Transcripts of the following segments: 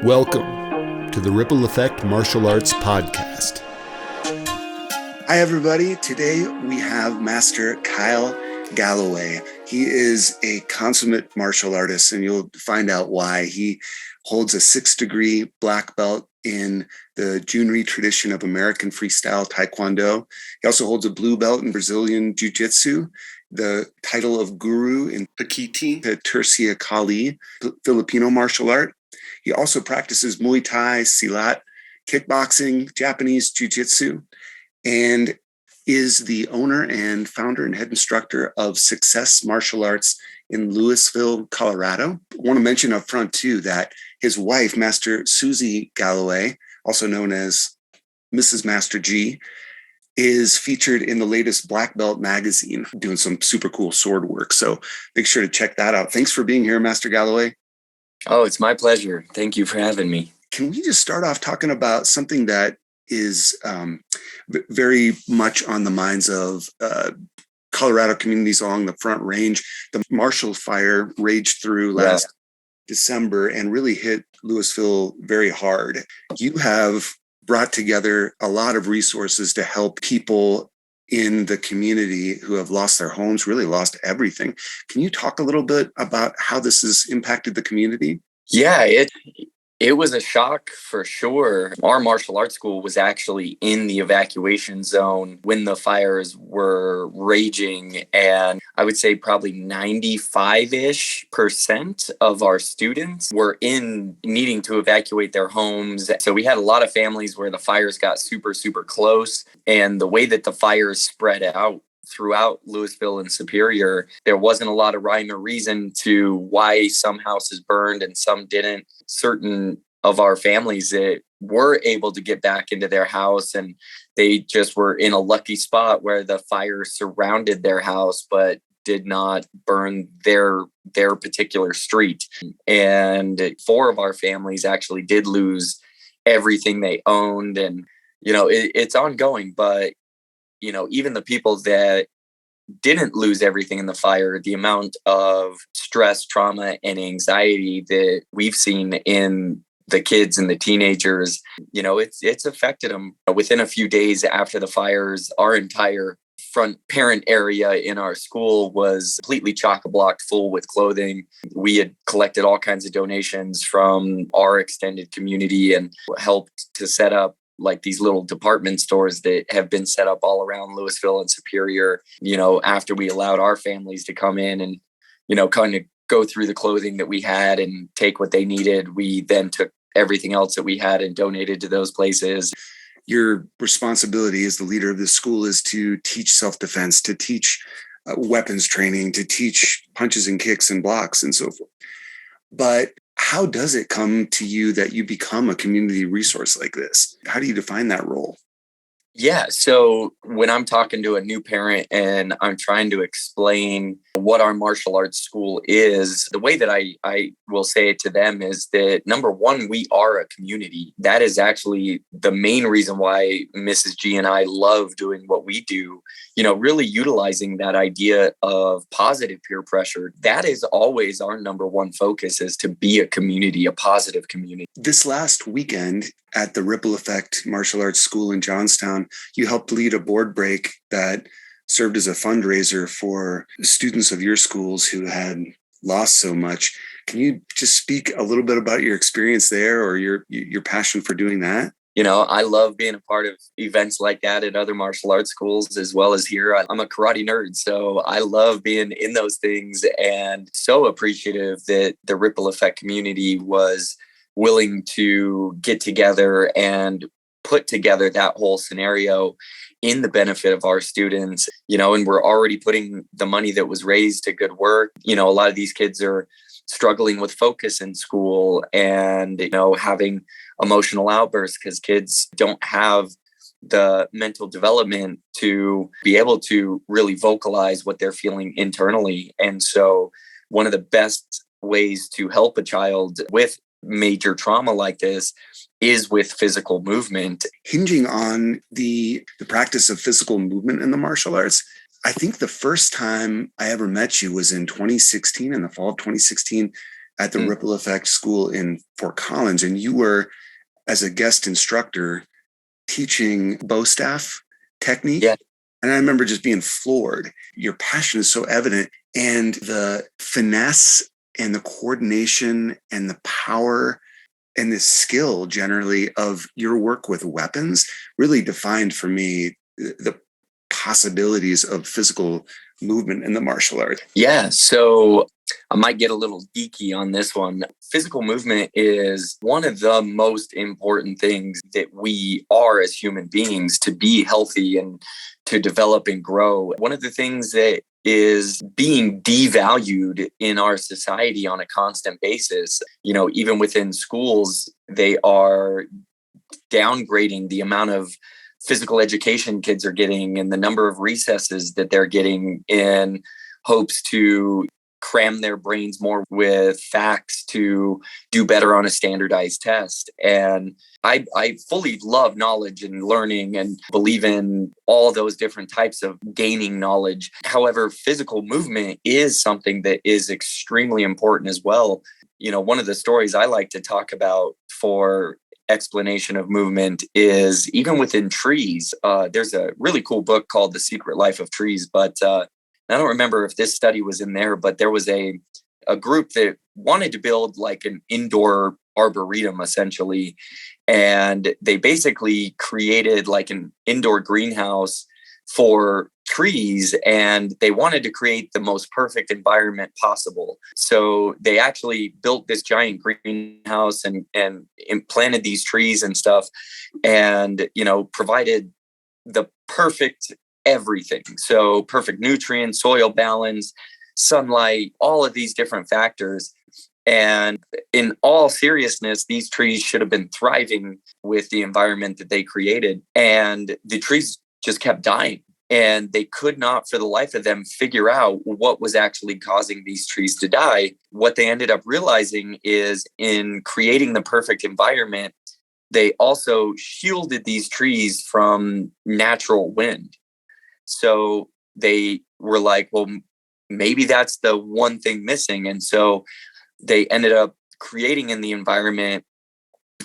Welcome to the Ripple Effect Martial Arts Podcast. Hi, everybody. Today we have Master Kyle Galloway. He is a consummate martial artist, and you'll find out why. He holds a 6th-degree black belt in the Junri tradition of American Freestyle Taekwondo. He also holds a blue belt in Brazilian Jiu Jitsu, the title of guru in Pekiti Tirsia Kali, Filipino martial art. He also practices Muay Thai, Silat, kickboxing, Japanese Jiu Jitsu, and is the owner and founder and head instructor of Success Martial Arts in Louisville, Colorado. I want to mention up front, too, that his wife, Master Susie Galloway, also known as Mrs. Master G, is featured in the latest Black Belt magazine, doing some super cool sword work. So make sure to check that out. Thanks for being here, Master Galloway. Oh, it's my pleasure. Thank you for having me. Can we just start off talking about something that is very much on the minds of Colorado communities along the Front Range? The Marshall Fire raged through last December and really hit Louisville very hard. You have brought together a lot of resources to help people in the community who have lost their homes, really lost everything. Can you talk a little bit about how this has impacted the community? Yeah, it was a shock for sure. Our martial arts school was actually in the evacuation zone when the fires were raging. And I would say probably 95% of our students were in needing to evacuate their homes. So we had a lot of families where the fires got super, super close. And the way that the fires spread out throughout Louisville and Superior, there wasn't a lot of rhyme or reason to why some houses burned and some didn't. Certain of our families that were able to get back into their house, and they just were in a lucky spot where the fire surrounded their house but did not burn their particular street. And 4 of our families actually did lose everything they owned. And, it's ongoing, but even the people that didn't lose everything in the fire, the amount of stress, trauma, and anxiety that we've seen in the kids and the teenagers, it's affected them. Within a few days after the fires, our entire front parent area in our school was completely chock-a-blocked full with clothing. We had collected all kinds of donations from our extended community and helped to set up like these little department stores that have been set up all around Louisville and Superior, after we allowed our families to come in and, kind of go through the clothing that we had and take what they needed. We then took everything else that we had and donated to those places. Your responsibility as the leader of this school is to teach self-defense, to teach weapons training, to teach punches and kicks and blocks and so forth. But how does it come to you that you become a community resource like this? How do you define that role? Yeah. So when I'm talking to a new parent and I'm trying to explain what our martial arts school is, the way that I will say it to them is that, number one, we are a community. That is actually the main reason why Mrs. G and I love doing what we do, really utilizing that idea of positive peer pressure. That is always our number one focus, is to be a community, a positive community. This last weekend at the Ripple Effect Martial Arts School in Johnstown, you helped lead a board break that served as a fundraiser for students of your schools who had lost so much. Can you just speak a little bit about your experience there or your passion for doing that? I love being a part of events like that at other martial arts schools as well as here. I'm a karate nerd, so I love being in those things, and so appreciative that the Ripple Effect community was willing to get together and put together that whole scenario in the benefit of our students, and we're already putting the money that was raised to good work. A lot of these kids are struggling with focus in school and, having emotional outbursts because kids don't have the mental development to be able to really vocalize what they're feeling internally. And so one of the best ways to help a child with major trauma like this is with physical movement. Hinging on the practice of physical movement in the martial arts, I think the first time I ever met you was in 2016, in the fall of 2016. at the Ripple Effect School in Fort Collins, and you were, as a guest instructor, teaching bow staff technique. Yeah. And I remember just being floored. Your passion is so evident, and the finesse and the coordination and the power and the skill generally of your work with weapons really defined for me the possibilities of physical movement in the martial art. Yeah. So I might get a little geeky on this one. Physical movement is one of the most important things that we are as human beings to be healthy and to develop and grow. One of the things that is being devalued in our society on a constant basis, even within schools, they are downgrading the amount of physical education kids are getting and the number of recesses that they're getting in hopes to cram their brains more with facts to do better on a standardized test. And I fully love knowledge and learning and believe in all those different types of gaining knowledge. However, physical movement is something that is extremely important as well. One of the stories I like to talk about for explanation of movement is even within trees. There's a really cool book called The Secret Life of Trees, but I don't remember if this study was in there, but there was a group that wanted to build like an indoor arboretum essentially. And they basically created like an indoor greenhouse for trees, and they wanted to create the most perfect environment possible. So they actually built this giant greenhouse and planted these trees and stuff, and provided the perfect everything. So perfect nutrients, soil balance, sunlight, all of these different factors. And in all seriousness, these trees should have been thriving with the environment that they created. And the trees just kept dying. And they could not, for the life of them, figure out what was actually causing these trees to die. What they ended up realizing is in creating the perfect environment, they also shielded these trees from natural wind. So they were like, well, maybe that's the one thing missing. And so they ended up creating in the environment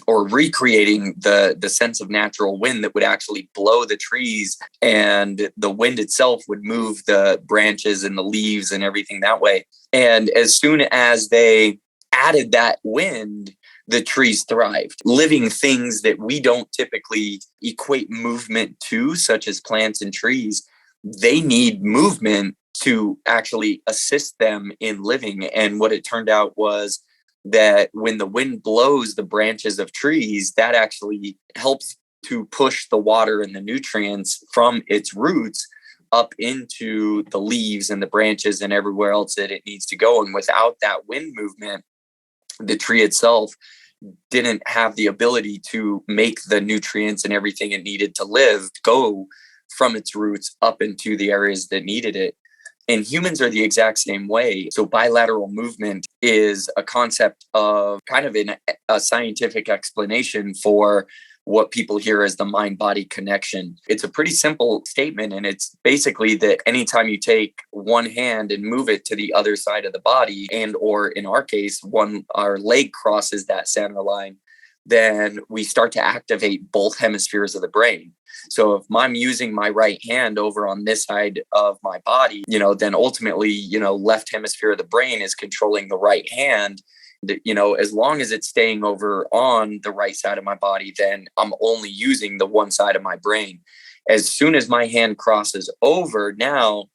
or recreating the sense of natural wind that would actually blow the trees, and the wind itself would move the branches and the leaves and everything that way. And as soon as they added that wind, the trees thrived. Living things that we don't typically equate movement to, such as plants and trees, they need movement to actually assist them in living. And what it turned out was that when the wind blows the branches of trees, that actually helps to push the water and the nutrients from its roots up into the leaves and the branches and everywhere else that it needs to go. And without that wind movement, the tree itself didn't have the ability to make the nutrients and everything it needed to live go from its roots up into the areas that needed it. And humans are the exact same way. So bilateral movement is a concept of kind of a scientific explanation for what people hear as the mind-body connection. It's a pretty simple statement, and it's basically that anytime you take one hand and move it to the other side of the body, and or in our case, our leg crosses that center line, then we start to activate both hemispheres of the brain. So if I'm using my right hand over on this side of my body, then ultimately, left hemisphere of the brain is controlling the right hand. As long as it's staying over on the right side of my body, then I'm only using the one side of my brain. As soon as my hand crosses over, now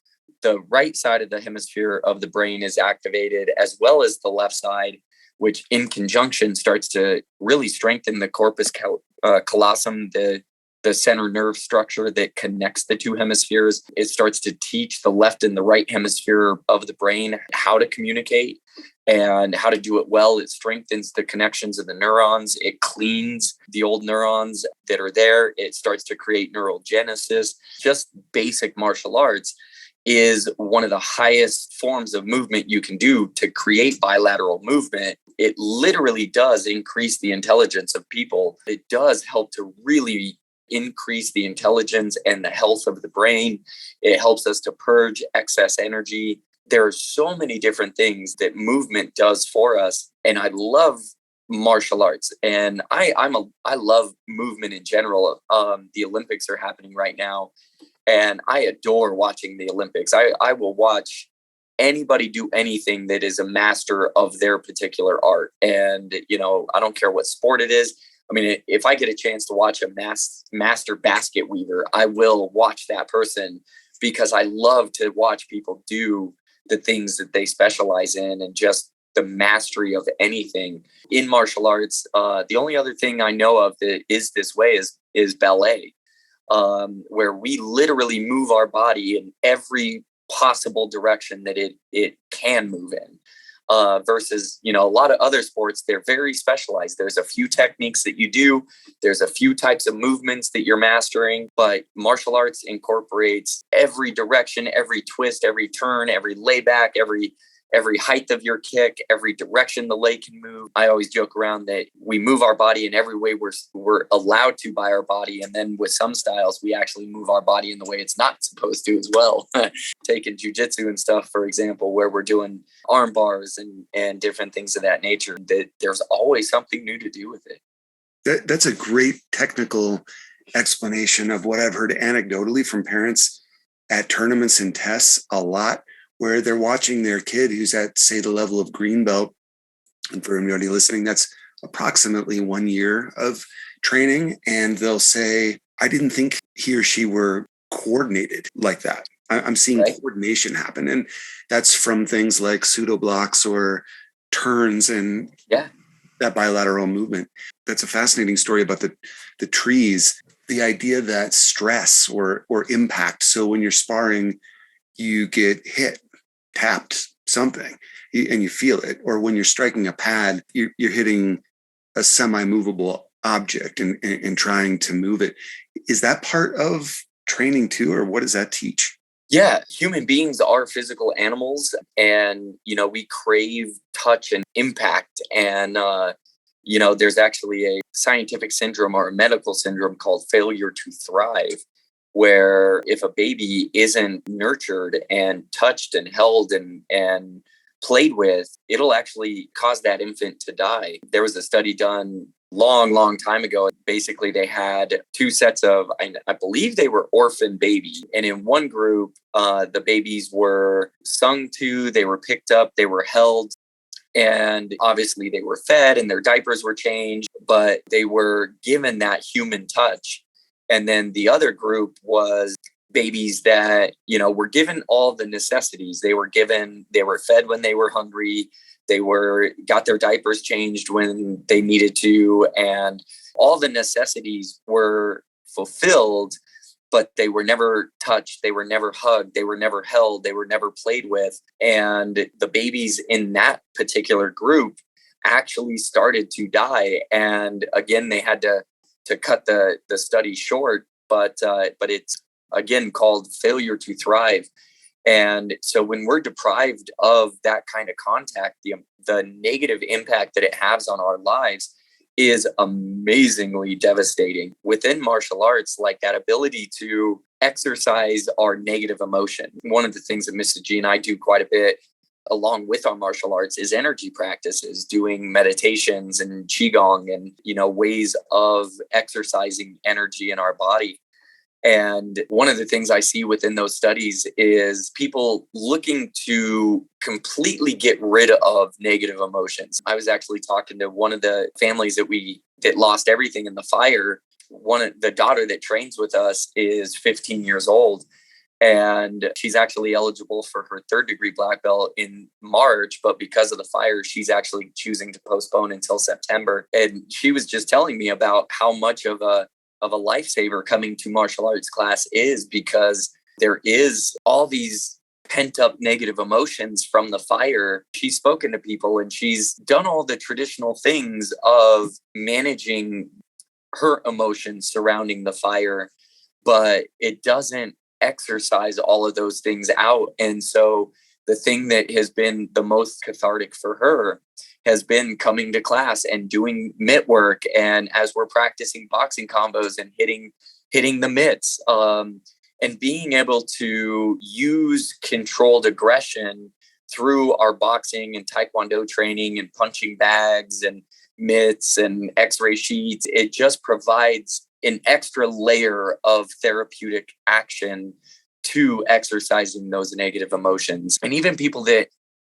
the right side of the hemisphere of the brain is activated, as well as the left side, which in conjunction starts to really strengthen the corpus callosum, the center nerve structure that connects the two hemispheres. It starts to teach the left and the right hemisphere of the brain how to communicate and how to do it well. It strengthens the connections of the neurons. It cleans the old neurons that are there. It starts to create neurogenesis. Just basic martial arts is one of the highest forms of movement you can do to create bilateral movement. It literally does increase the intelligence of people. It does help to really increase the intelligence and the health of the brain. It helps us to purge excess energy. there are so many different things that movement does for us. And I love martial arts, and I love movement in general. The Olympics are happening right now, and I adore watching the Olympics. I will watch anybody do anything that is a master of their particular art. And, I don't care what sport it is. I mean, if I get a chance to watch a master basket weaver, I will watch that person, because I love to watch people do the things that they specialize in, and just the mastery of anything in martial arts. The only other thing I know of that is this way is ballet, where we literally move our body in every possible direction that it can move in. Versus, a lot of other sports, they're very specialized. There's a few techniques that you do. There's a few types of movements that you're mastering, but martial arts incorporates every direction, every twist, every turn, every layback, every height of your kick, every direction the leg can move. I always joke around that we move our body in every way we're allowed to by our body. And then with some styles, we actually move our body in the way it's not supposed to as well. Taking Jiu Jitsu and stuff, for example, where we're doing arm bars and different things of that nature, that there's always something new to do with it. That's a great technical explanation of what I've heard anecdotally from parents at tournaments and tests a lot, where they're watching their kid who's at, say, the level of green belt. And for anybody listening, that's approximately 1 year of training. And they'll say, I didn't think he or she were coordinated like that. I'm seeing coordination happen. And that's from things like pseudo blocks or turns and that bilateral movement. That's a fascinating story about the trees, the idea that stress or impact. So when you're sparring, you get hit, tapped, something, and you feel it. Or when you're striking a pad, you're hitting a semi-movable object and trying to move it. Is that part of training too, or what does that teach? Yeah, human beings are physical animals, and, we crave touch and impact. And, there's actually a scientific syndrome or a medical syndrome called failure to thrive, where if a baby isn't nurtured and touched and held and played with, it'll actually cause that infant to die. There was a study done long time ago. Basically, they had two sets of, I believe they were orphan babies. And in one group, the babies were sung to, they were picked up, they were held. And obviously they were fed and their diapers were changed, but they were given that human touch. And then the other group was babies that, were given all the necessities. They were fed when they were hungry. They got their diapers changed when they needed to. And all the necessities were fulfilled, but they were never touched. They were never hugged. They were never held. They were never played with. And the babies in that particular group actually started to die. And again, they had to cut the study short, but it's again called failure to thrive. And so when we're deprived of that kind of contact, the negative impact that it has on our lives is amazingly devastating. Within martial arts, like that ability to exercise our negative emotion. One of the things that Mrs. G and I do quite a bit along with our martial arts is energy practices, doing meditations and qigong and, ways of exercising energy in our body. And one of the things I see within those studies is people looking to completely get rid of negative emotions. I was actually talking to one of the families that lost everything in the fire. The daughter that trains with us is 15 years old. And she's actually eligible for her 3rd degree black belt in March, but because of the fire, she's actually choosing to postpone until September. And she was just telling me about how much of a lifesaver coming to martial arts class is, because there is all these pent up negative emotions from the fire. She's spoken to people and she's done all the traditional things of managing her emotions surrounding the fire, but it doesn't exercise all of those things out. And so the thing that has been the most cathartic for her has been coming to class and doing mitt work. And as we're practicing boxing combos and hitting the mitts, and being able to use controlled aggression through our boxing and taekwondo training and punching bags and mitts and x-ray sheets, it just provides an extra layer of therapeutic action to exercising those negative emotions. And even people that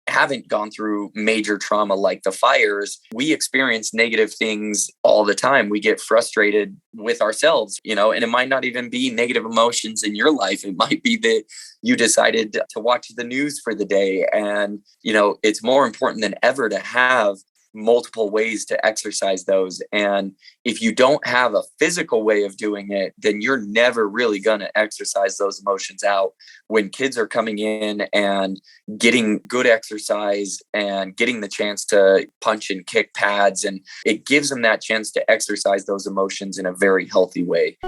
haven't gone through major trauma like the fires, we experience negative things all the time. We get frustrated with ourselves, and it might not even be negative emotions in your life. It might be that you decided to watch the news for the day. And, it's more important than ever to have multiple ways to exercise those. And if you don't have a physical way of doing it, then you're never really going to exercise those emotions out. When kids are coming in and getting good exercise and getting the chance to punch and kick pads, and it gives them that chance to exercise those emotions in a very healthy way.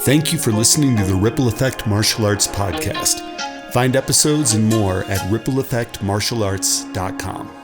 Thank you for listening to the Ripple Effect Martial Arts Podcast. Find episodes and more at rippleeffectmartialarts.com.